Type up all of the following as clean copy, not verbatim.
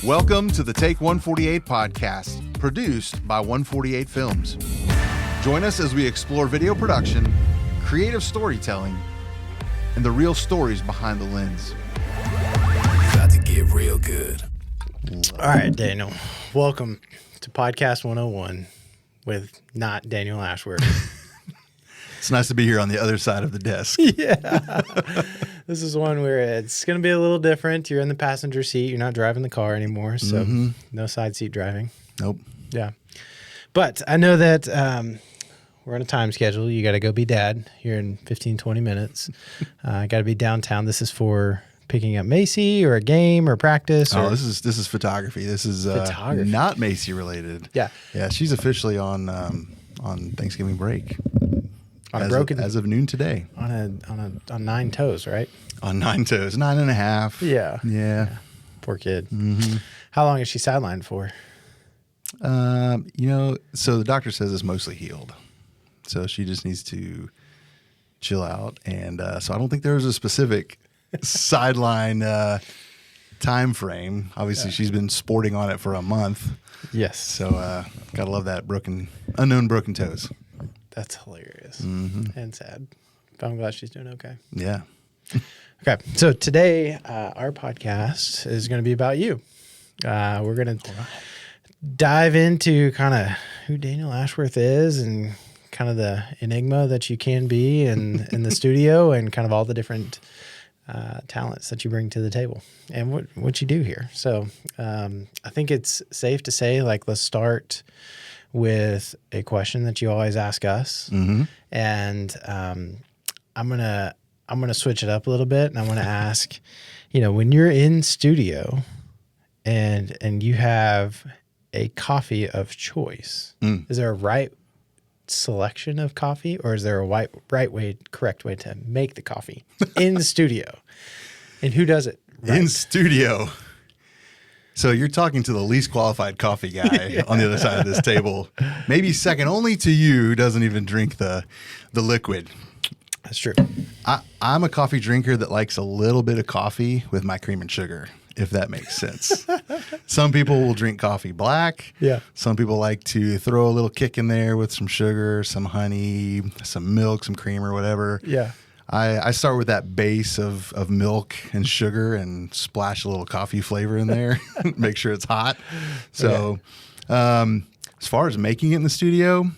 Welcome to the Take 148 podcast, produced by 148 Films. Join us as we explore video production, creative storytelling, and the real stories behind the lens. About to get real good. All right, Daniel. Welcome to Podcast 101 with not Daniel Ashworth. It's nice to be here on the other side of the desk. Yeah. This is one where it's going to be a little different. You're in the passenger seat. You're not driving the car anymore, so no side seat driving. Nope. Yeah. But I know that we're on a time schedule. You got to go be dad here in 15, 20 minutes. Got to be downtown. This is for picking up Macy or a game or practice. Oh, this is photography. This is not Macy related. Yeah. Yeah, she's officially on Thanksgiving break. As of noon today. On 9 toes, right? On 9 toes, 9.5. Yeah. Poor kid. Mm-hmm. How long is she sidelined for? So the doctor says it's mostly healed. So she just needs to chill out. And so I don't think there's a specific sideline time frame. Obviously, she's been sporting on it for a month. Yes. So gotta love that unknown broken toes. That's hilarious and sad. But I'm glad she's doing okay. Yeah. Okay. So today, our podcast is going to be about you. We're going to dive into kind of who Daniel Ashworth is and kind of the enigma that you can be in the studio and kind of all the different talents that you bring to the table and what you do here. So I think it's safe to say, let's start with a question that you always ask us. And I'm gonna switch it up a little bit, and I'm gonna ask, when you're in studio and you have a coffee of choice, is there a right selection of coffee, or is there a correct way to make the coffee in the studio? And who does it right? In studio? So you're talking to the least qualified coffee guy on the other side of this table. Maybe second only to you, who doesn't even drink the liquid. That's true. I'm a coffee drinker that likes a little bit of coffee with my cream and sugar, if that makes sense. Some people will drink coffee black. Yeah. Some people like to throw a little kick in there with some sugar, some honey, some milk, some cream or whatever. Yeah. I start with that base of milk and sugar and splash a little coffee flavor in there, make sure it's hot. So as far as making it in the studio,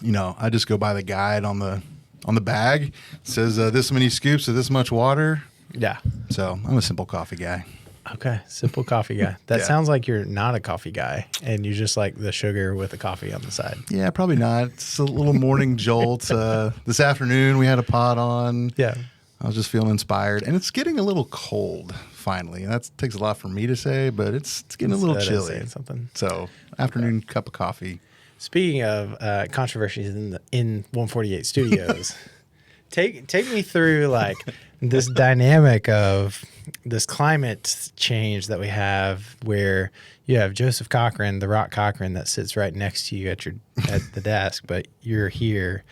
I just go by the guide on the bag. It says this many scoops of this much water. Yeah. So I'm a simple coffee guy. Okay. Simple coffee guy. That sounds like you're not a coffee guy and you just like the sugar with the coffee on the side. Yeah, probably not. It's a little morning jolt. This afternoon we had a pot on. Yeah. I was just feeling inspired. And it's getting a little cold finally. And that takes a lot for me to say, but it's getting a little chilly. Something. So afternoon cup of coffee. Speaking of controversies in 148 Studios, take me through this dynamic of this climate change that we have, where you have Joseph Cochran, the Rock Cochran, that sits right next to you at the desk, but you're here,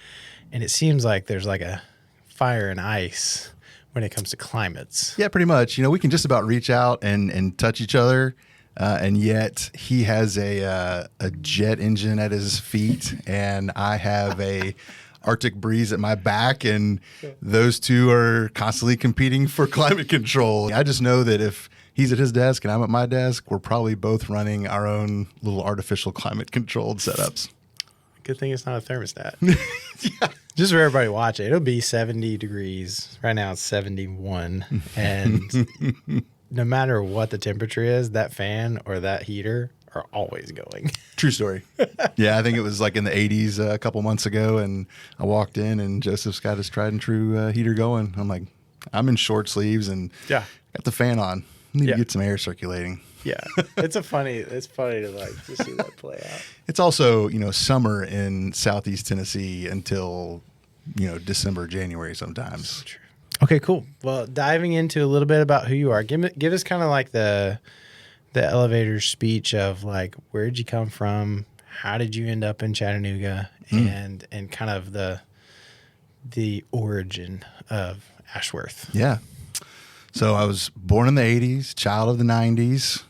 and it seems like there's a fire and ice when it comes to climates. Yeah, pretty much. We can just about reach out and touch each other. And yet he has a jet engine at his feet, and I have a Arctic breeze at my back, and those two are constantly competing for climate control. I just know that if he's at his desk and I'm at my desk, we're probably both running our own little artificial climate controlled setups. Good thing it's not a thermostat. Yeah. Just for everybody watching, it'll be 70 degrees. Right now it's 71, and no matter what the temperature is, that fan or that heater are always going. True story. Yeah, I think it was in the 80s a couple months ago, and I walked in, and Joseph's got his tried and true heater going. I'm in short sleeves and got the fan on. Need to get some air circulating. Yeah, it's funny to see that play out. It's also summer in Southeast Tennessee until December, January sometimes. That's true. Okay, cool. Well, diving into a little bit about who you are, give us kind of the elevator speech of where'd you come from, how did you end up in Chattanooga, and kind of the origin of Ashworth. Yeah. So I was born in the 80s, child of the 90s.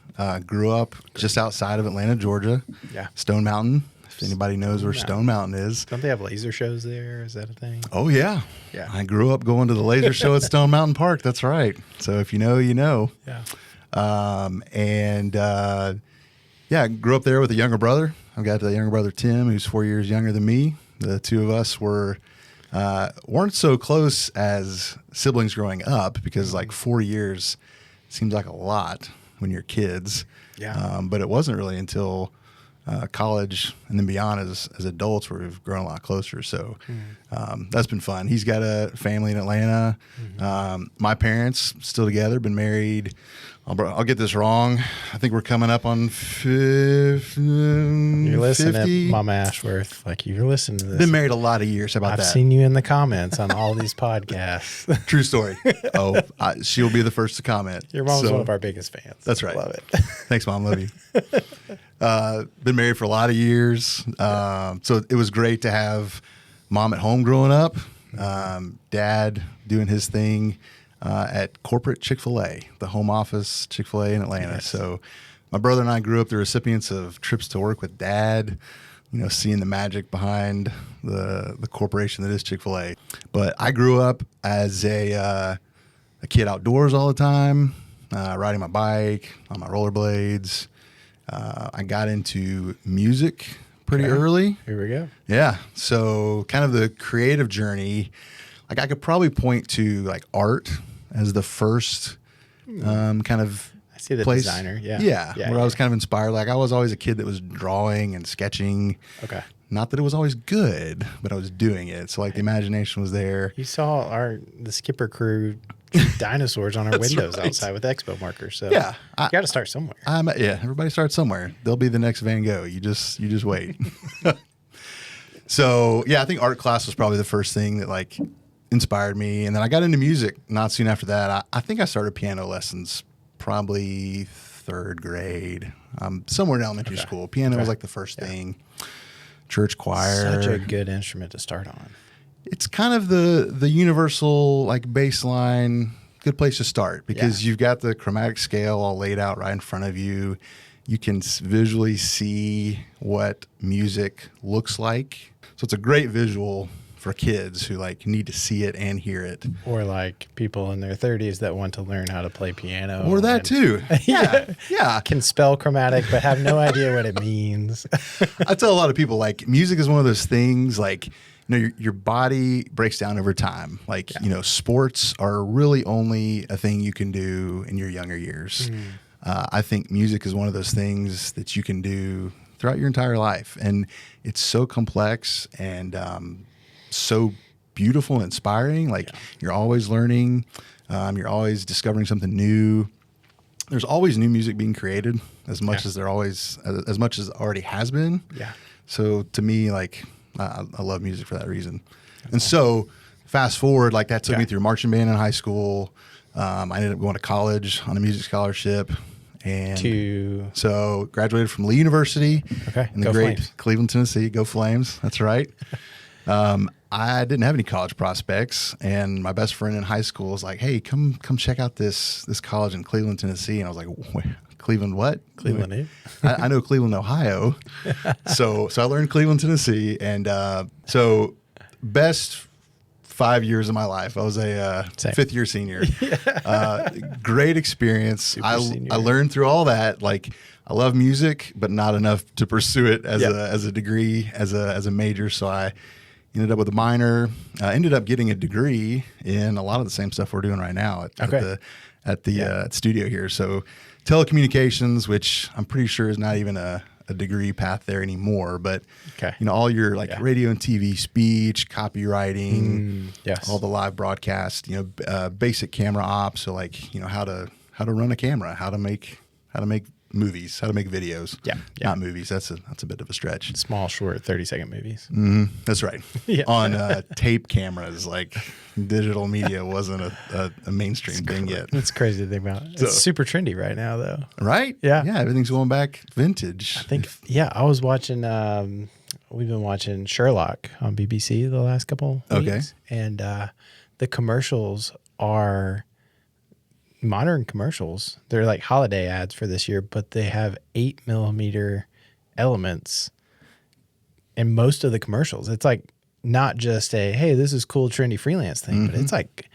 Grew up just outside of Atlanta, Georgia. Yeah. Stone Mountain. If anybody knows where Stone Mountain is. Don't they have laser shows there? Is that a thing? Oh, yeah. Yeah. I grew up going to the laser show at Stone Mountain Park. That's right. So if you know, you know. Yeah. Yeah, I grew up there with a younger brother. I've got a younger brother, Tim, who's 4 years younger than me. The two of us weren't so close as siblings growing up because like 4 years seems like a lot when you're kids. Yeah. But it wasn't really until college and then beyond as adults where we've grown a lot closer. So that's been fun. He's got a family in Atlanta. My parents still together, been married. I'll get this wrong. I think we're coming up on 50. You're listening to Mama Ashworth. Like, you're listening to this. Been married a lot of years. How about that? I've seen you in the comments on all these podcasts. True story. She'll be the first to comment. Your mom's one of our biggest fans. That's right. Love it. Thanks, Mom. Love you. Been married for a lot of years. So it was great to have Mom at home growing up, Dad doing his thing at corporate Chick-fil-A, the home office Chick-fil-A in Atlanta. Nice. So my brother and I grew up the recipients of trips to work with Dad, seeing the magic behind the corporation that is Chick-fil-A. But I grew up as a kid outdoors all the time, riding my bike, on my rollerblades. I got into music pretty early. Here we go. Yeah. So kind of the creative journey, like I could probably point to like art as the first kind of I see the place. designer. Yeah. Yeah. Where I was kind of inspired. Like I was always a kid that was drawing and sketching. Okay. Not that it was always good, but I was doing it. So like the imagination was there. You saw the Skipper crew dinosaurs on our windows right. outside with expo markers. So Yeah. you got to start somewhere. Everybody starts somewhere. They'll be the next Van Gogh. You just wait. So yeah, I think art class was probably the first thing that like inspired me. And then I got into music not soon after that. I think I started piano lessons probably third grade, somewhere in elementary school. Piano was like the first thing. Church choir. Such a good instrument to start on. It's kind of the universal like baseline, good place to start because you've got the chromatic scale all laid out right in front of you. You can visually see what music looks like. So it's a great visual for kids who like need to see it and hear it. Or like people in their 30s that want to learn how to play piano. Or that too. Yeah. Can spell chromatic but have no idea what it means. I tell a lot of people like music is one of those things like your body breaks down over time. Like, sports are really only a thing you can do in your younger years. I think music is one of those things that you can do throughout your entire life. And it's so complex and so beautiful and inspiring. Like you're always learning. You're always discovering something new. There's always new music being created as much as as much as already has been. Yeah. So to me, like, I love music for that reason. And so fast forward, like that took me through marching band in high school. I ended up going to college on a music scholarship. And so graduated from Lee University in the great Flames. Cleveland, Tennessee. Go Flames. That's right. I didn't have any college prospects. And my best friend in high school was like, hey, come check out this college in Cleveland, Tennessee. And I was like, Cleveland what? Cleveland. I know Cleveland, Ohio. So I learned Cleveland, Tennessee. And so best 5 years of my life. I was a fifth year senior. Great experience. I learned through all that. Like I love music, but not enough to pursue it as a degree, as a major. So I ended up with a minor. Ended up getting a degree in a lot of the same stuff we're doing right now at the studio here. So telecommunications, which I'm pretty sure is not even a degree path there anymore, but all your radio and TV speech, copywriting, all the live broadcast, basic camera ops. So how to run a camera, how to make movies, how to make videos. Not movies. That's a bit of a stretch. Small, short, 30-second movies. That's right. On tape cameras, like digital media wasn't a mainstream thing yet. It's crazy to think about. It's super trendy right now, though. Right? Yeah. Yeah. Everything's going back vintage. I think. I was watching. We've been watching Sherlock on BBC the last couple weeks, and the commercials are modern commercials, they're like holiday ads for this year, but they have 8mm elements in most of the commercials. It's like not just a, hey, this is cool, trendy freelance thing, but it's like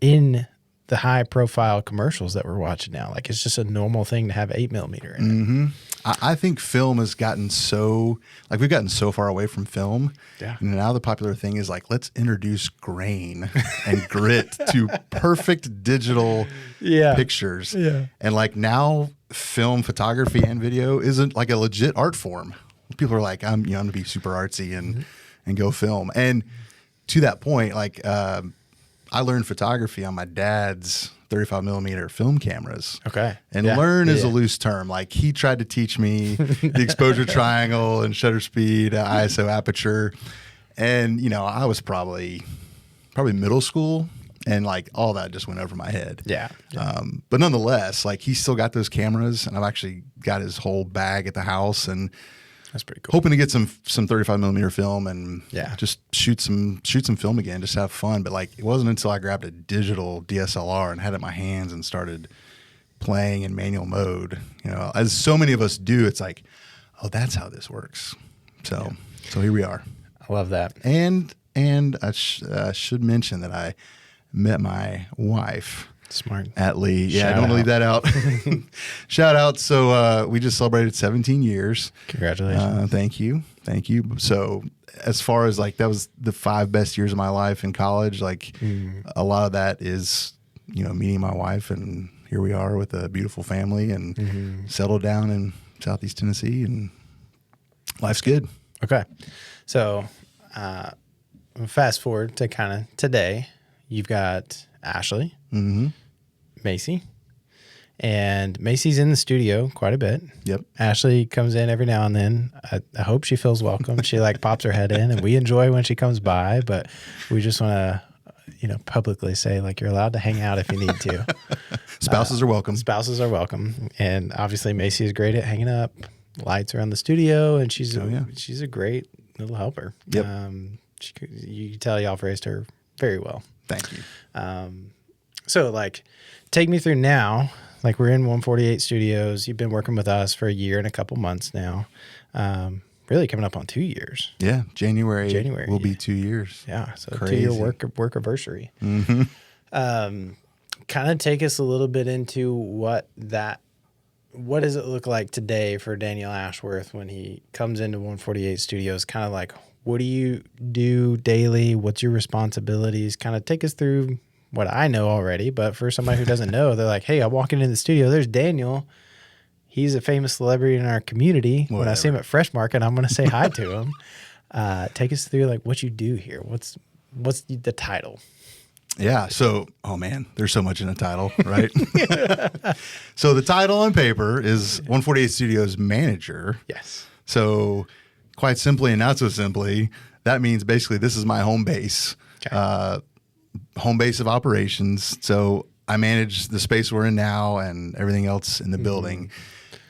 in the high profile commercials that we're watching now. Like it's just a normal thing to have 8mm in it. I think film has gotten so, like we've gotten so far away from film. Yeah. And now the popular thing is like, let's introduce grain and grit to perfect digital pictures. Yeah. And like now film photography and video isn't like a legit art form. People are like, I'm going to be super artsy and go film. And to that point, like I learned photography on my dad's 35mm film cameras. Okay. And learn is a loose term. Like he tried to teach me the exposure triangle and shutter speed, ISO aperture. And, you know, I was probably middle school and like all that just went over my head. Yeah. But nonetheless, like he still got those cameras and I've actually got his whole bag at the house and That's pretty cool. hoping to get some 35mm film and just shoot some film again, just have fun. But like it wasn't until I grabbed a digital DSLR and had it in my hands and started playing in manual mode, you know, as so many of us do, it's like, oh, that's how this works. So here we are. I love that. And I should mention that I met my wife. Smart. At Lee. Yeah, Shout don't out. leave that out. Shout out. So we just celebrated 17 years. Congratulations. Thank you. So as far as like that was the 5 best years of my life in college, like a lot of that is, you know, meeting my wife, and here we are with a beautiful family and settled down in Southeast Tennessee, and life's good. Okay. So fast forward to kind of today, you've got Ashley, Macy, and Macy's in the studio quite a bit. Yep. Ashley comes in every now and then. I hope she feels welcome. She like pops her head in, and we enjoy when she comes by, but we just want to, you know, publicly say like you're allowed to hang out if you need to. Spouses are welcome. Spouses are welcome. And obviously Macy is great at hanging up lights around the studio, and she's a great little helper. Yep. You can tell y'all have raised her very well. Thank you. So like take me through now, like we're in 148 Studios. You've been working with us for a year and a couple months now. Really coming up on 2 years. Yeah. January will be 2 years. Yeah. So Crazy. 2-year work anniversary. Kind of take us a little bit into what does it look like today for Daniel Ashworth when he comes into 148 Studios? Kind of like, what do you do daily? What's your responsibilities? Kind of take us through what I know already, but for somebody who doesn't know, they're like, hey, I'm walking in the studio. There's Daniel. He's a famous celebrity in our community. Whatever. When I see him at Fresh Market, I'm going to say hi to him. Take us through like what you do here. What's the title? Yeah. So, oh man, there's so much in the title, right? So the title on paper is 148 Studios manager. Yes. So quite simply, and not so simply, that means basically this is my home base, home base of operations. So I manage the space we're in now and everything else in the building,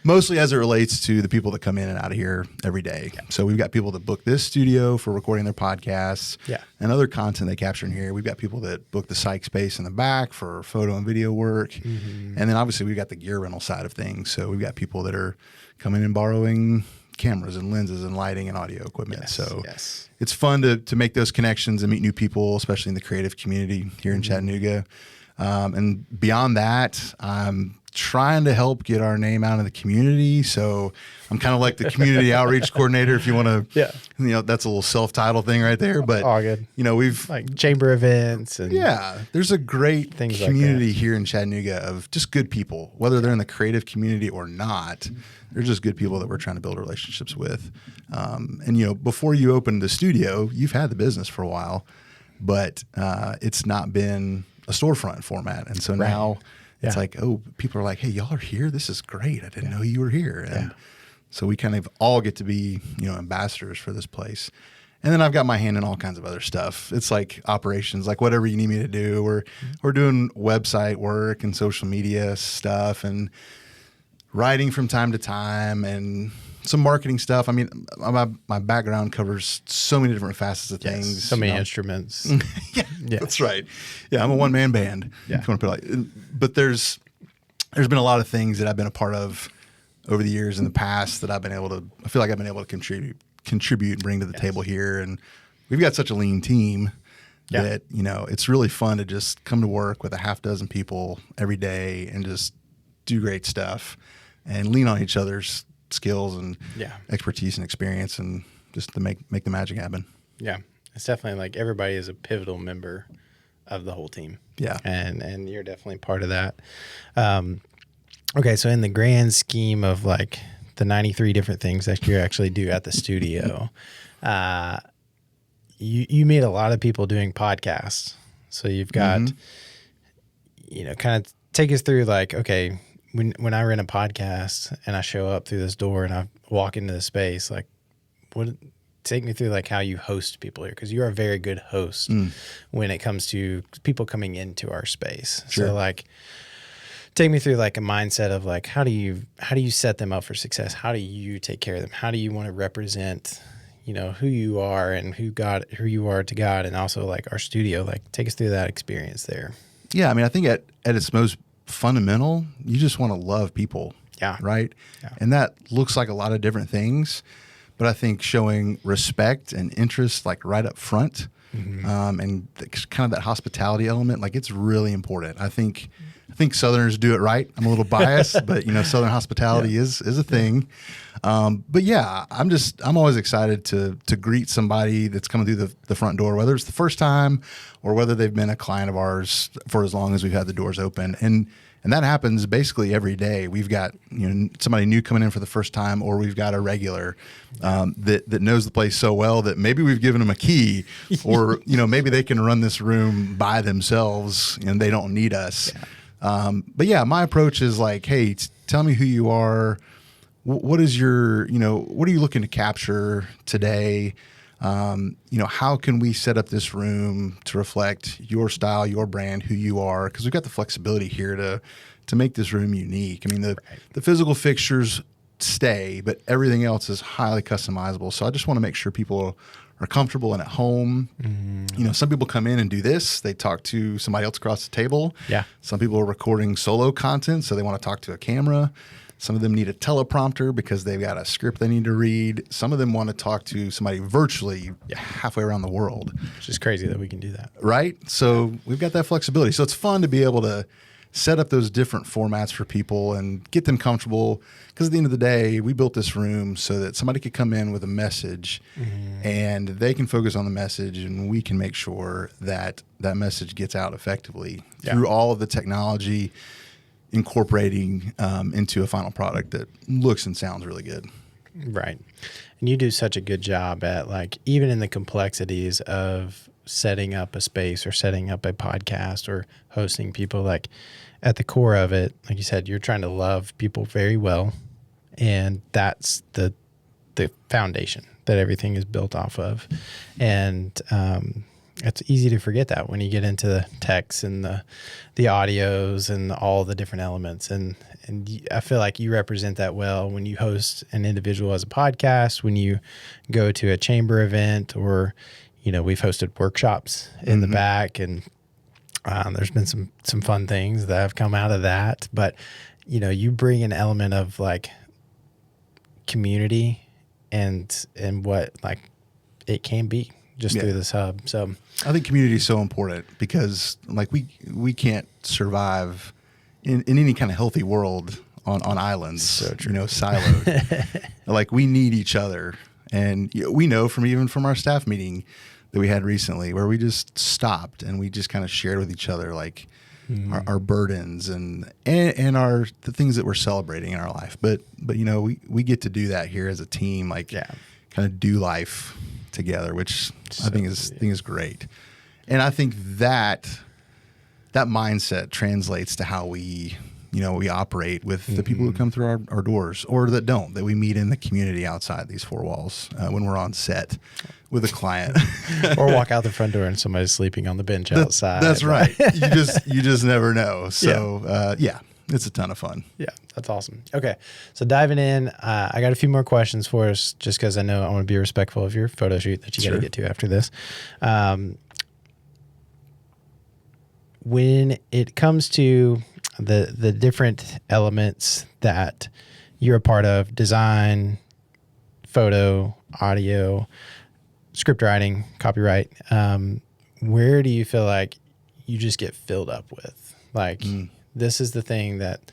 mostly as it relates to the people that come in and out of here every day. Yeah. So we've got people that book this studio for recording their podcasts and other content they capture in here. We've got people that book the psych space in the back for photo and video work. And then obviously we've got the gear rental side of things. So we've got people that are coming and borrowing cameras and lenses and lighting and audio equipment. So it's fun to make those connections and meet new people, especially in the creative community here in Chattanooga. And beyond that, I'm trying to help get our name out in the community. So I'm kind of like the community outreach coordinator, if you want to, you know, that's a little self-titled thing right there, but all good. You know, we've like chamber events and there's a great things community like here in Chattanooga of just good people, whether they're in the creative community or not. They're just good people that we're trying to build relationships with. And you know, before you opened the studio, you've had the business for a while, but it's not been a storefront format. And so now it's like, oh, people are like, hey, y'all are here. This is great. I didn't know you were here. And so we kind of all get to be, you know, ambassadors for this place. And then I've got my hand in all kinds of other stuff. It's like operations, like whatever you need me to do. We're doing website work and social media stuff and writing from time to time and some marketing stuff. I mean, my background covers so many different facets of things. So many instruments. Yeah, that's right. Yeah, I'm a one-man band. Yeah. If you want to put it like, but there's been a lot of things that I've been a part of over the years in the past that I feel like I've been able to contribute and bring to the table here. And we've got such a lean team that, it's really fun to just come to work with a half dozen people every day and just do great stuff and lean on each other's skills and expertise and experience and just to make the magic happen. Yeah. It's definitely like everybody is a pivotal member of the whole team. Yeah. And you're definitely part of that. Okay. So in the grand scheme of like the 93 different things that you actually do at the studio, you meet a lot of people doing podcasts. So you've got, kind of take us through like, okay, when I run a podcast and I show up through this door and I walk into the space, like take me through like how you host people here. Cause you're a very good host when it comes to people coming into our space. Sure. So like, take me through like a mindset of like, how do you set them up for success? How do you take care of them? How do you want to represent, who you are and who you are to God, and also like our studio, like take us through that experience there. Yeah. I mean, I think at its most fundamental, you just want to love people. Yeah. Right. Yeah. And that looks like a lot of different things, but I think showing respect and interest, like right up front, and kind of that hospitality element, like it's really important. I think Southerners do it right. I'm a little biased, but Southern hospitality is a thing. But yeah, I'm always excited to greet somebody that's coming through the front door, whether it's the first time or whether they've been a client of ours for as long as we've had the doors open. And that happens basically every day. We've got somebody new coming in for the first time, or we've got a regular that knows the place so well that maybe we've given them a key, or maybe they can run this room by themselves and they don't need us. Yeah. But yeah, my approach is like, hey, tell me who you are. What is your, what are you looking to capture today? How can we set up this room to reflect your style, your brand, who you are? Because we've got the flexibility here to make this room unique. I mean, the physical fixtures stay, but everything else is highly customizable. So I just want to make sure people are comfortable and at home. Some people come in and do this. They talk to somebody else across the table. Yeah. Some people are recording solo content, so they want to talk to a camera. Some of them need a teleprompter because they've got a script they need to read. Some of them want to talk to somebody virtually halfway around the world. Which is crazy that we can do that. Right? So we've got that flexibility. So it's fun to be able to set up those different formats for people and get them comfortable. Because at the end of the day, we built this room so that somebody could come in with a message and they can focus on the message, and we can make sure that that message gets out effectively through all of the technology, incorporating into a final product that looks and sounds really good. Right. And you do such a good job at like, even in the complexities of setting up a space or setting up a podcast or hosting people, like at the core of it, like you said, you're trying to love people very well. And that's the foundation that everything is built off of. And, it's easy to forget that when you get into the text and the audios and all the different elements. And I feel like you represent that well when you host an individual as a podcast, when you go to a chamber event, or, we've hosted workshops in the back, and there's been some fun things that have come out of that. But, you bring an element of like community and what like it can be just through this hub. So I think community is so important because like we can't survive in any kind of healthy world on islands, so true. Siloed. Like we need each other. And we know from our staff meeting that we had recently, where we just stopped and we just kind of shared with each other like our burdens and the things that we're celebrating in our life. But we get to do that here as a team, like kind of do life together, which I think is great. And I think that mindset translates to how we operate with the people who come through our doors, or that we meet in the community outside these four walls when we're on set with a client. Or walk out the front door and somebody's sleeping on the bench outside. That's right. You just never know. So It's a ton of fun. Yeah, that's awesome. Okay, so diving in, I got a few more questions for us, just because I know I want to be respectful of your photo shoot that you got to get to after this. When it comes to the different elements that you're a part of, design, photo, audio, script writing, copyright, where do you feel like you just get filled up with? Like, this is the thing that,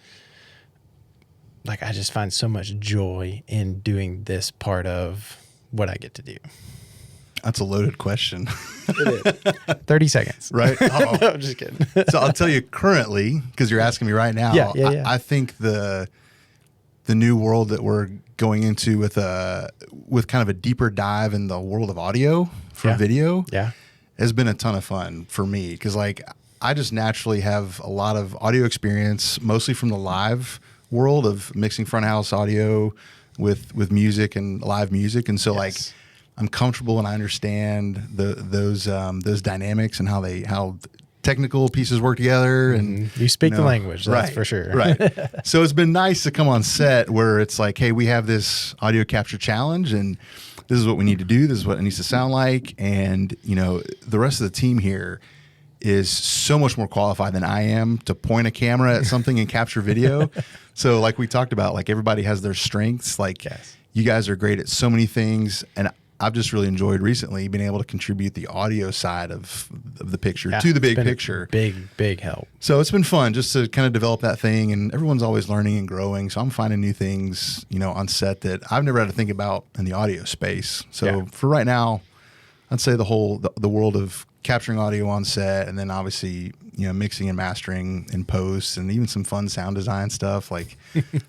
like, I just find so much joy in doing this part of what I get to do. That's a loaded question. It is. 30 seconds. Right? Oh. No, I'm just kidding. So I'll tell you currently, because you're asking me right now, Yeah. I think the new world that we're going into with kind of a deeper dive in the world of audio for video has been a ton of fun for me, because like I just naturally have a lot of audio experience, mostly from the live world of mixing front house audio with music and live music. And so like I'm comfortable and I understand those dynamics and how technical pieces work together. And you speak the language, that's for sure. Right. So it's been nice to come on set where it's like, hey, we have this audio capture challenge and this is what we need to do. This is what it needs to sound like. And, you know, the rest of the team here is so much more qualified than I am to point a camera at something and capture video. So like we talked about, like everybody has their strengths. Like you guys are great at so many things. And I've just really enjoyed recently being able to contribute the audio side of the picture to the big picture. Big help. So it's been fun just to kind of develop that thing, and everyone's always learning and growing. So I'm finding new things, you know, on set that I've never had to think about in the audio space. So for right now, I'd say the world of capturing audio on set, and then obviously, you know, mixing and mastering in post, and even some fun sound design stuff. Like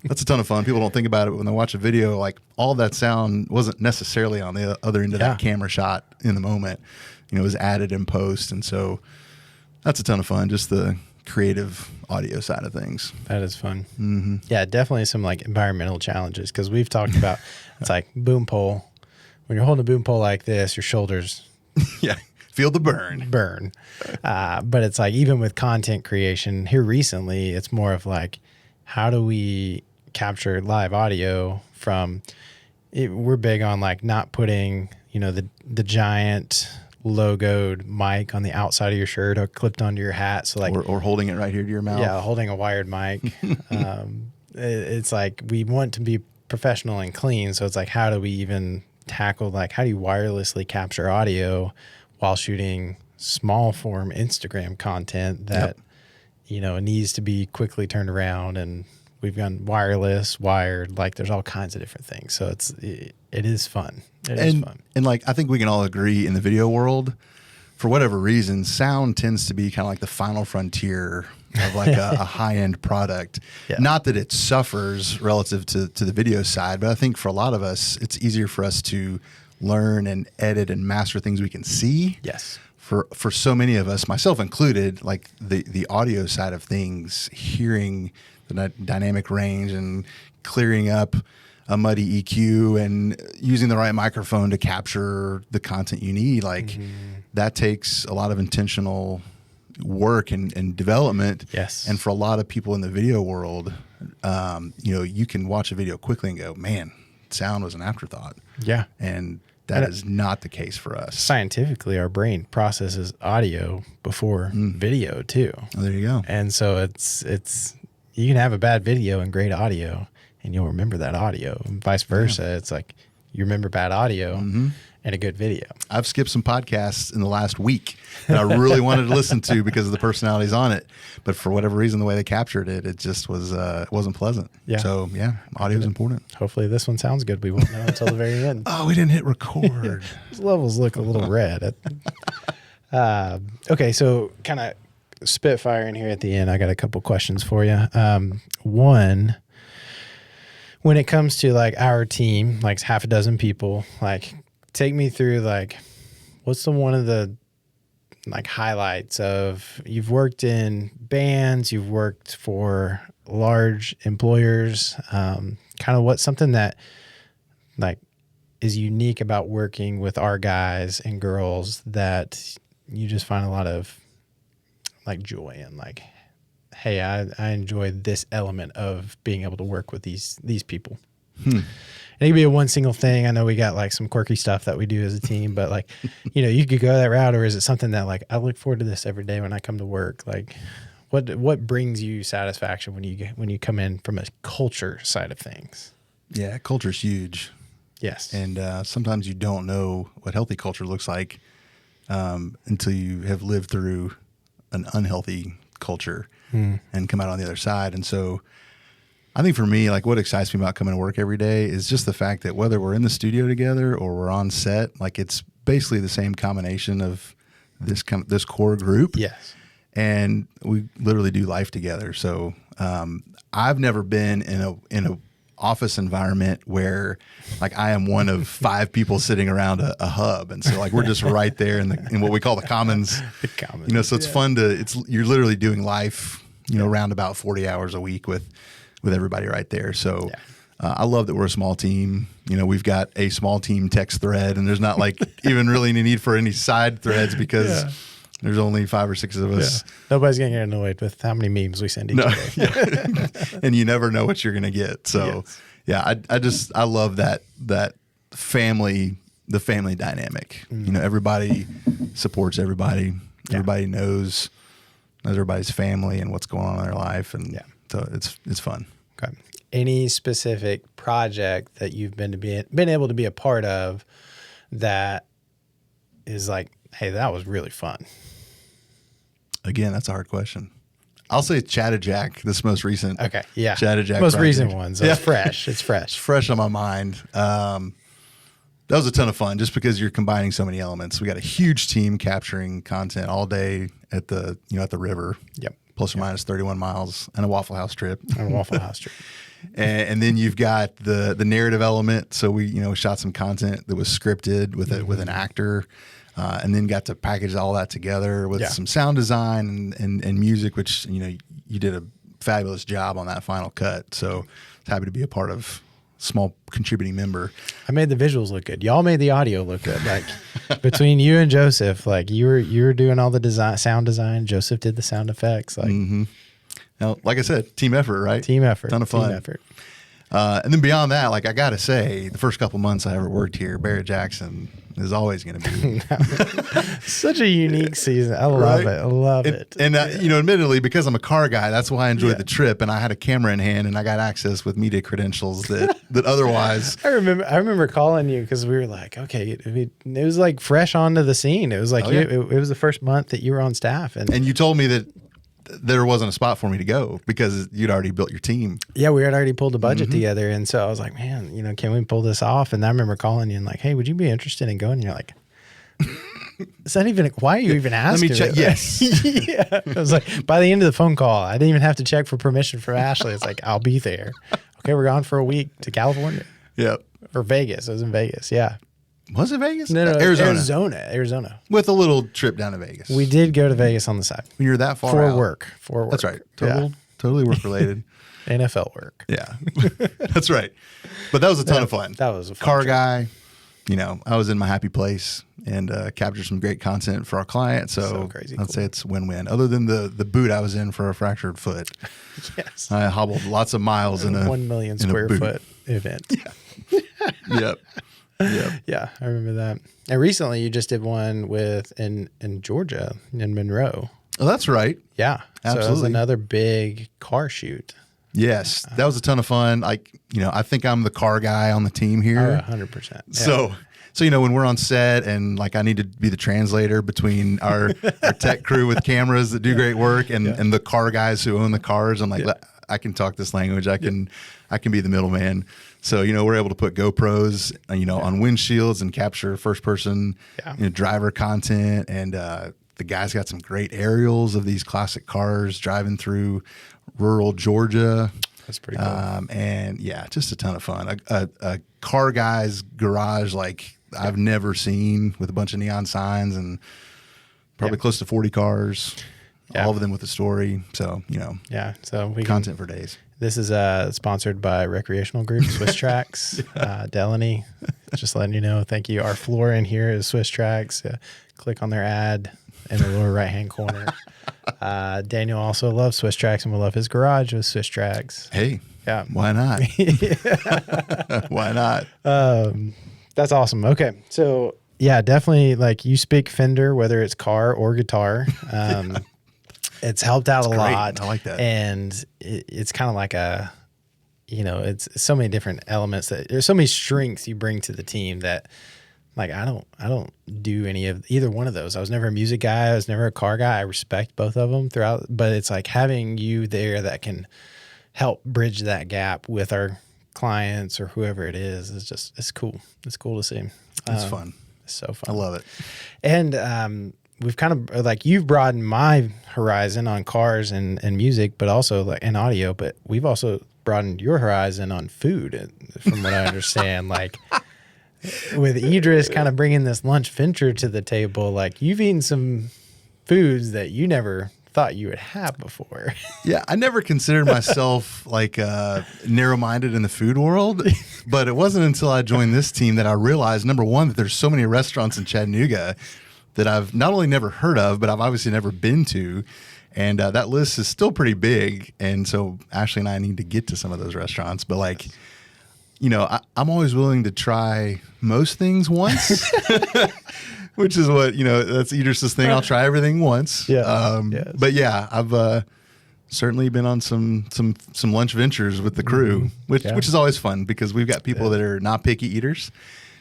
that's a ton of fun. People don't think about it, but when they watch a video, like all that sound wasn't necessarily on the other end of that camera shot in the moment. You know, it was added in post, and so that's a ton of fun. Just the creative audio side of things. That is fun. Mm-hmm. Yeah, definitely some like environmental challenges, because we've talked about it's like boom pole. When you're holding a boom pole like this, your shoulders feel the burn. But it's like, even with content creation here recently, it's more of like, how do we capture live audio from it? We're big on like not putting, you know, the giant logoed mic on the outside of your shirt or clipped onto your hat. So like, or holding it right here to your mouth. Yeah, holding a wired mic. It's like, we want to be professional and clean. So it's like, how do we even tackle, like, how do you wirelessly capture audio while shooting small form Instagram content that, you know, needs to be quickly turned around? And we've gone wireless, wired, like there's all kinds of different things. So it is fun. It is fun. And like, I think we can all agree in the video world, for whatever reason, sound tends to be kind of like the final frontier of like a high-end product. Not that it suffers relative to the video side, but I think for a lot of us, it's easier for us to learn and edit and master things we can see. Yes. For so many of us, myself included, like the audio side of things, hearing the dynamic range and clearing up a muddy EQ and using the right microphone to capture the content you need, like that takes a lot of intentional work and development. Yes. And for a lot of people in the video world, you know, you can watch a video quickly and go, man, sound was an afterthought. Yeah. And that is not the case for us. Scientifically, our brain processes audio before video too. Oh, there you go. And so it's you can have a bad video and great audio, and you'll remember that audio, and vice versa. It's like you remember bad audio and a good video. I've skipped some podcasts in the last week that I really wanted to listen to because of the personalities on it, but for whatever reason, the way they captured it, it just was wasn't pleasant. Yeah. So yeah, audio is important. Hopefully, this one sounds good. We won't know until the very end. Oh, we didn't hit record. These levels look a little red. Okay, so kind of spitfire in here at the end. I got a couple questions for you. One, when it comes to like our team, like half a dozen people, like take me through like what's one of the like highlights of, you've worked in bands, you've worked for large employers, kind of what's something that like is unique about working with our guys and girls that you just find a lot of like joy in, like hey, I enjoy this element of being able to work with these people. And it could be a one single thing. I know we got like some quirky stuff that we do as a team, but like, you could go that route, or is it something that like, I look forward to this every day when I come to work? Like what brings you satisfaction when you come in from a culture side of things? Yeah. Culture's huge. Yes. And sometimes you don't know what healthy culture looks like until you have lived through an unhealthy culture and come out on the other side. And so I think for me, like what excites me about coming to work every day is just the fact that whether we're in the studio together or we're on set, like it's basically the same combination of this core group. Yes. And we literally do life together. So I've never been in a office environment where like I am one of 5 people sitting around a hub, and so like we're just right there in what we call the commons. The commons. So it's fun you're literally doing life around about 40 hours a week with everybody right there. So I love that we're a small team. We've got a small team text thread, and there's not like even really any need for any side threads because there's only 5 or 6 of us. Yeah. Nobody's going to get annoyed with how many memes we send each other. And you never know what you're going to get. So I love that family, the family dynamic. Everybody supports everybody. Everybody knows everybody's family and what's going on in their life. And so it's fun. Okay. Any specific project that you've been able to be a part of that is like, hey, that was really fun? Again, that's a hard question. I'll say Chattajack, this most recent. Okay, yeah. Chattajack most project. recent ones. It's fresh. It's fresh. It's fresh on my mind. That was a ton of fun just because you're combining so many elements. We got a huge team capturing content all day at the river. Yep. Plus or minus 31 miles and a Waffle House trip. And then you've got the narrative element. So we shot some content that was scripted with an actor. And then got to package all that together with some sound design and music, which, you did a fabulous job on that final cut. So I was happy to be a part of small contributing member. I made the visuals look good. Y'all made the audio look good. Like between you and Joseph, like you were doing all the sound design. Joseph did the sound effects. Like, Now, like I said, team effort, right? Team effort. Ton of fun. Team effort. And then beyond that, like I got to say, the first couple months I ever worked here, Barrett Jackson is always going to be such a unique season. I love it. I love it. And admittedly, because I'm a car guy, that's why I enjoyed the trip. And I had a camera in hand, and I got access with media credentials that otherwise. I remember calling you because we were like, okay, it was like fresh onto the scene. It was like it was the first month that you were on staff, and you told me that there wasn't a spot for me to go because you'd already built your team. Yeah, we had already pulled the budget together. And so I was like, man, can we pull this off? And I remember calling you and like, hey, would you be interested in going? And you're like, is that even, why are you even asking? Let me check. Yes. Yeah. I was like, by the end of the phone call, I didn't even have to check for permission from Ashley. It's like, I'll be there. Okay, we're gone for a week to California. Yep. Or Vegas. It was in Vegas. Yeah. Was it Vegas? No, Arizona. With a little trip down to Vegas. We did go to Vegas on the side. When you're that far For out. work. That's right. Totally work related. NFL work. Yeah. That's right. But that was a ton of fun. That was a fun car trip. guy. I was in my happy place and captured some great content for our client. So crazy I'd say it's win-win. Other than the boot I was in for a fractured foot. Yes. I hobbled lots of miles in a 1 million square foot event. Yeah. Yep. Yeah, I remember that. And recently you just did one in Georgia, in Monroe. Oh, that's right. Yeah. Absolutely. So it was another big car shoot. Yes. That was a ton of fun. Like, I think I'm the car guy on the team here. 100%. Yeah. So when we're on set and like I need to be the translator between our tech crew with cameras that do great work and the car guys who own the cars, I'm like, I can talk this language. I can be the middleman. So, we're able to put GoPros, on windshields and capture first person, driver content. And the guys got some great aerials of these classic cars driving through rural Georgia. That's pretty cool. And just a ton of fun. A car guy's garage like I've never seen, with a bunch of neon signs and probably close to 40 cars, all of them with a story. So, so we content for days. This is sponsored by recreational group Swiss Tracks. Delaney, just letting you know. Thank you. Our floor in here is Swiss Tracks. Click on their ad in the lower right hand corner. Daniel also loves Swiss tracks and will love his garage with Swiss tracks. Hey, Yeah. why not? Why not? That's awesome. Okay. So yeah, definitely like you speak Fender, whether it's car or guitar. It's helped out a great. lot. I like that. And it's kind of like it's so many different elements that there's so many strengths you bring to the team that like, I don't do any of either one of those. I was never a music guy. I was never a car guy. I respect both of them throughout, but it's like having you there that can help bridge that gap with our clients or whoever it is it's cool. It's cool to see. It's fun. It's so fun. I love it. And we've kind of like you've broadened my horizon on cars and music, but also like in audio. But we've also broadened your horizon on food, from what I understand. Like with Idris kind of bringing this lunch venture to the table, like you've eaten some foods that you never thought you would have before. Yeah, I never considered myself like narrow-minded in the food world, but it wasn't until I joined this team that I realized, number one, that there's so many restaurants in Chattanooga that I've not only never heard of, but I've obviously never been to. And that list is still pretty big. And so Ashley and I need to get to some of those restaurants. But like, you know, I'm always willing to try most things once, which is what, you know, that's Idris's thing. I'll try everything once. Yeah. Yes. But yeah, I've certainly been on some lunch ventures with the crew, which is always fun because we've got people that are not picky eaters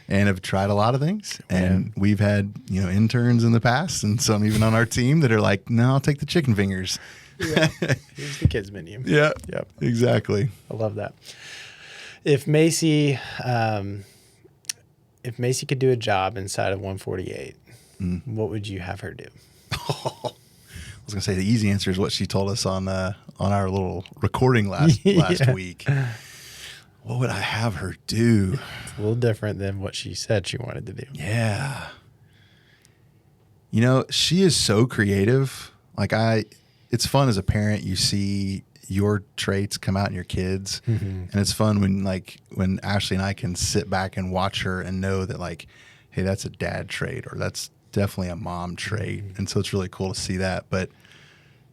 and have tried a lot of things. And we've had, you know, interns in the past and some even on our team that are like, no, I'll take the chicken fingers. Yeah. Here's the kids menu. Yeah. Yep. Exactly. I love that. If Macy could do a job inside of 148, what would you have her do? I was gonna say the easy answer is what she told us on our little recording last week. What would I have her do? It's a little different than what she said she wanted to do. Yeah. You know, she is so creative. Like it's fun as a parent. You see your traits come out in your kids. And it's fun when Ashley and I can sit back and watch her and know that like, hey, that's a dad trait or that's definitely a mom trait. And so it's really cool to see that. But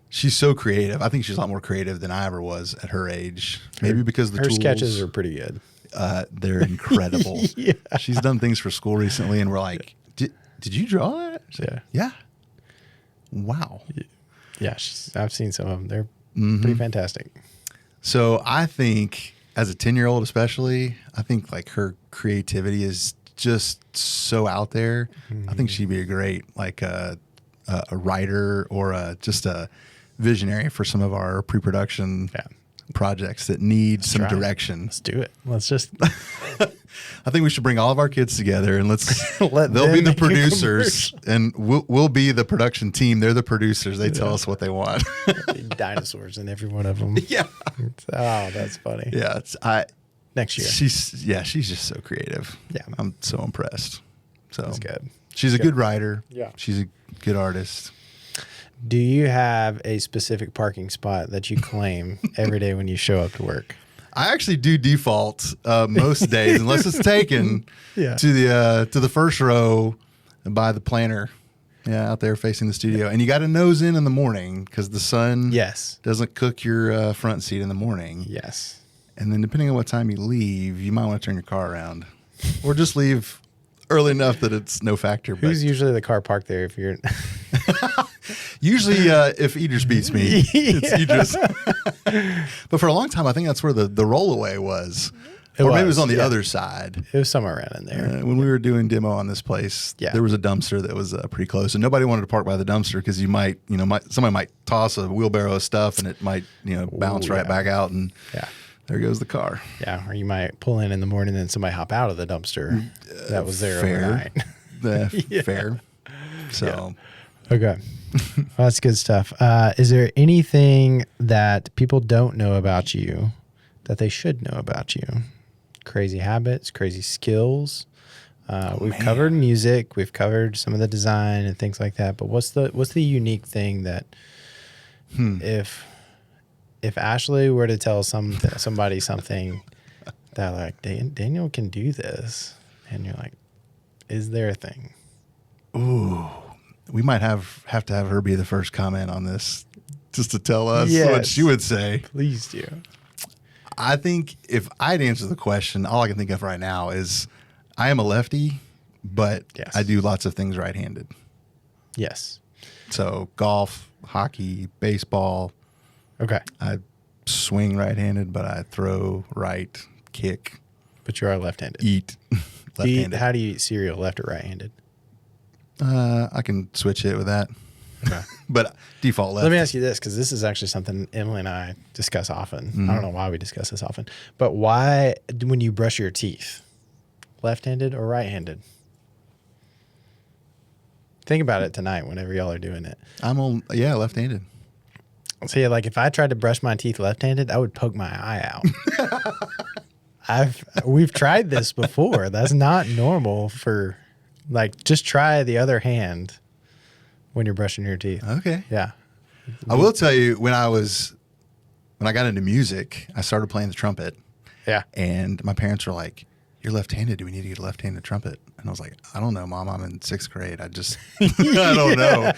she's so creative. I think she's a lot more creative than I ever was at her age. Maybe because the her tools, sketches are pretty good. They're incredible. Yeah. She's done things for school recently and we're like, did you draw that? She's like, yeah. Wow. Yeah, I've seen some of them. They're pretty fantastic. So I think as a 10-year-old especially, I think like her creativity is just so out there. I think she'd be a great like a writer or just a visionary for some of our pre-production projects that need some direction. Let's do it. Let's just I think we should bring all of our kids together and let's Let they'll them be the make a producers and we'll be the production team. They're the producers. They tell us what they want. dinosaurs in every one of them. Yeah. Oh, that's funny. Yeah. Next year. She's just so creative. Yeah. I'm so impressed. So That's good. She's a good writer. Yeah. She's a good artist. Do you have a specific parking spot that you claim every day when you show up to work? I actually do default most days, unless it's taken Yeah. to the first row by the planter. Yeah, out there facing the studio. And you got to nose in the morning because the sun doesn't cook your front seat in the morning. Yes. And then depending on what time you leave, you might want to turn your car around. Or just leave early enough that it's no factor. Who's usually the car parked there if you're... Usually, if Idris beats me, it's Idris. But for a long time, I think that's where the rollaway was. Maybe it was on the other side. It was somewhere around in there. When we were doing demo on this place, there was a dumpster that was pretty close, and nobody wanted to park by the dumpster because somebody might toss a wheelbarrow of stuff and it might bounce right back out, and there goes the car. Yeah, or you might pull in the morning and somebody hop out of the dumpster that was there overnight. Fair. So, okay. Well, that's good stuff. Is there anything that people don't know about you that they should know about you? Crazy habits, crazy skills. We've covered music. We've covered some of the design and things like that. But what's the unique thing that if Ashley were to tell somebody something that like Daniel can do this, and you're like, is there a thing? Ooh. We might have to have her be the first comment on this. just to tell us what Yes. she would say. Please do. I think if I'd answer the question, all I can think of right now is I am a lefty, but Yes. I do lots of things right-handed. Yes. So golf, hockey, baseball. Okay. I swing right-handed, but I throw right, kick, But you are left-handed. eat left-handed. How do you eat cereal, left or right-handed? I can switch it with that, Okay. but default left. Let me ask you this, because this is actually something Emily and I discuss often. I don't know why we discuss this often, but why, when you brush your teeth, left-handed or right-handed? Think about it tonight whenever y'all are doing it. Left-handed. So yeah, like if I tried to brush my teeth left-handed, I would poke my eye out. We've tried this before. That's not normal for, like, just try the other hand when you're brushing your teeth. Okay. Yeah. I will tell you, when I got into music, I started playing the trumpet, Yeah. and my parents were like, "You're left-handed. Do we need to get a left-handed trumpet?" And I was like, "I don't know, Mom. I'm in 6th grade. I don't know."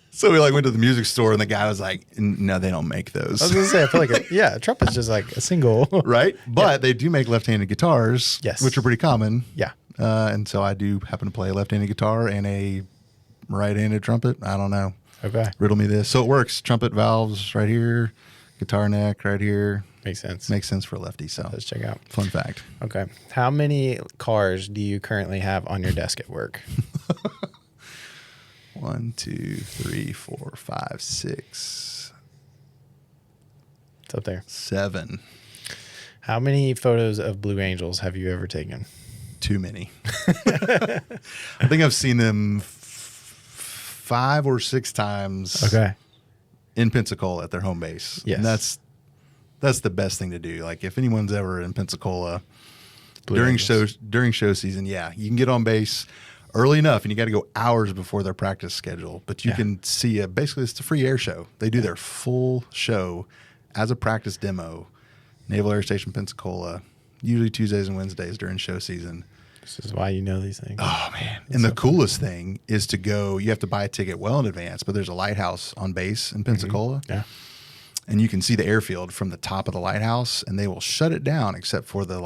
So we went to the music store, and the guy was like, "No, they don't make those." I was gonna say, I feel like a trumpet's just like a single. Right? But they do make left-handed guitars, Yes. which are pretty common. Yeah. And so I do happen to play a left-handed guitar and a right-handed trumpet. I don't know. Okay. Riddle me this. So it works. Trumpet valves right here, guitar neck right here. Makes sense. Makes sense for a lefty. So Let's check out. fun fact. Okay. How many cars do you currently have on your desk at work? 1, 2, 3, 4, 5, 6, It's up there. 7. How many photos of Blue Angels have you ever taken? Too many. I think I've seen them 5 or 6 times. Okay. In Pensacola at their home base. Yes. And that's the best thing to do. Like if anyone's ever in Pensacola Blue during Angels. show season, yeah, you can get on base early enough, and you got to go hours before their practice schedule. But you can see basically it's a free air show. They do their full show as a practice demo, Naval Air Station Pensacola, usually Tuesdays and Wednesdays during show season. This is why you know these things. Oh man! And the coolest thing is to go. You have to buy a ticket well in advance, but there's a lighthouse on base in Pensacola. Yeah. And you can see the airfield from the top of the lighthouse, and they will shut it down except for the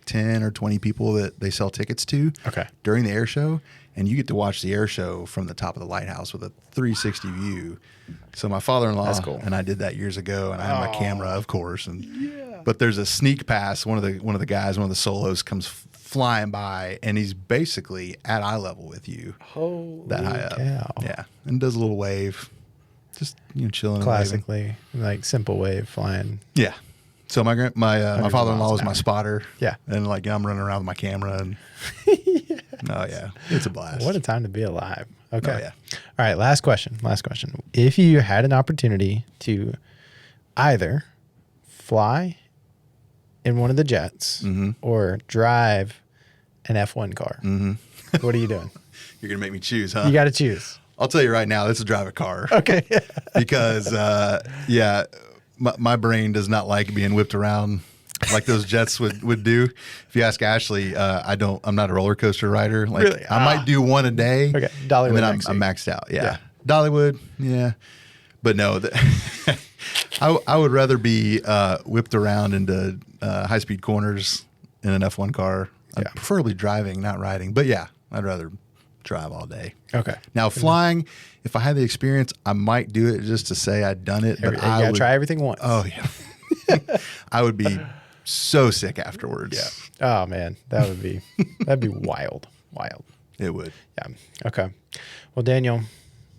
10 or 20 people that they sell tickets to Okay. during the air show. And you get to watch the air show from the top of the lighthouse with a 360 view. So my father-in-law That's cool. and I did that years ago, and I had my camera, of course. But there's a sneak pass. One of the guys, one of the solos, comes flying by, and he's basically at eye level with you, that high up. cow. Yeah, and does a little wave, just chilling. and waving. Classically, like simple wave flying. Yeah. So my father-in-law miles was an my hour. spotter. Yeah. And I'm running around with my camera and oh yeah, it's a blast. What a time to be alive. Okay. Oh, yeah. All right. Last question. If you had an opportunity to either fly in one of the jets or drive an F1 car, what are you doing? You're gonna make me choose, huh? You got to choose. I'll tell you right now, this is drive a car. Okay. Because my brain does not like being whipped around like those jets would do. If you ask Ashley, I'm not a roller coaster rider. Like Really? I might do one a day. Okay. Dollywood and then next I'm week. maxed out. Yeah. Yeah. Dollywood. Yeah. But no, I would rather be whipped around into high speed corners in an F1 car. Yeah. Preferably driving, not riding. But yeah, I'd rather drive all day. Okay. Now flying, if I had the experience, I might do it just to say I'd done it. But You I got to would try everything once. Oh yeah, I would be so sick afterwards. Yeah. Oh, man. That'd be wild. Wild. It would. Yeah. Okay. Well, Daniel,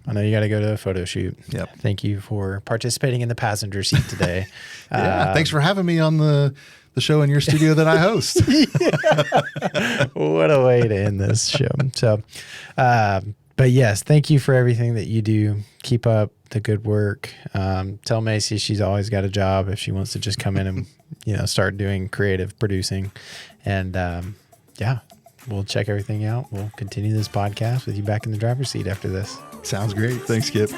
I know you got to go to a photo shoot. Yep. Thank you for participating in the passenger seat today. Yeah. Thanks for having me on the show in your studio that I host. What a way to end this show. So, but yes, thank you for everything that you do. Keep up the good work. Tell Macy she's always got a job if she wants to just come in and, start doing creative producing. And, yeah, we'll check everything out. We'll continue this podcast with you back in the driver's seat after this. Sounds great. Thanks, Skip.